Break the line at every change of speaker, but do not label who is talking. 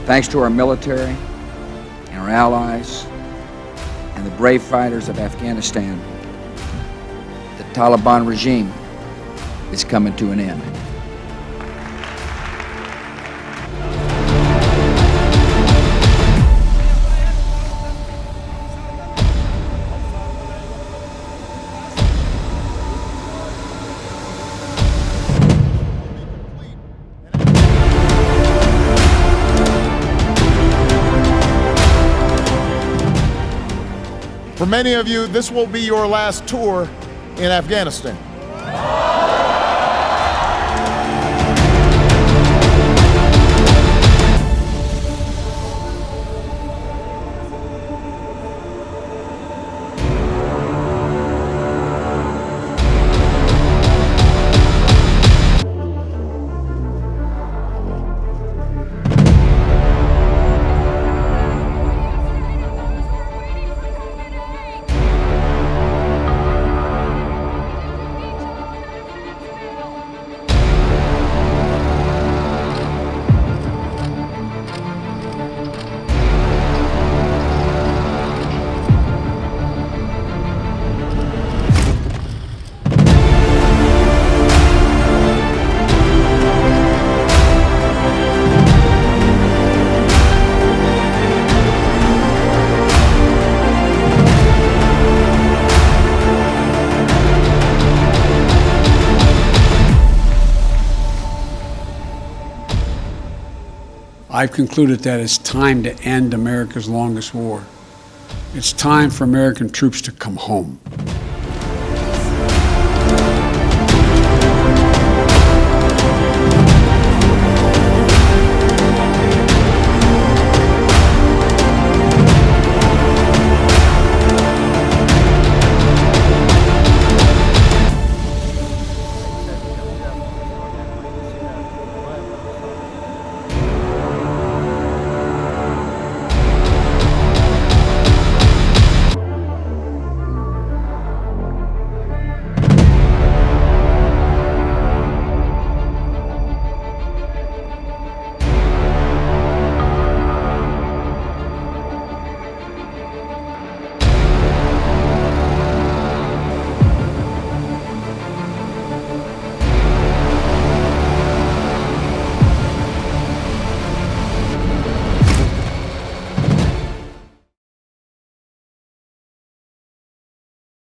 Thanks to our military and our allies and the brave fighters of Afghanistan, the Taliban regime is coming to an end.
For many of you, this will be your last tour in Afghanistan.
I've concluded that it's time to end America's longest war. It's time for American troops to come home.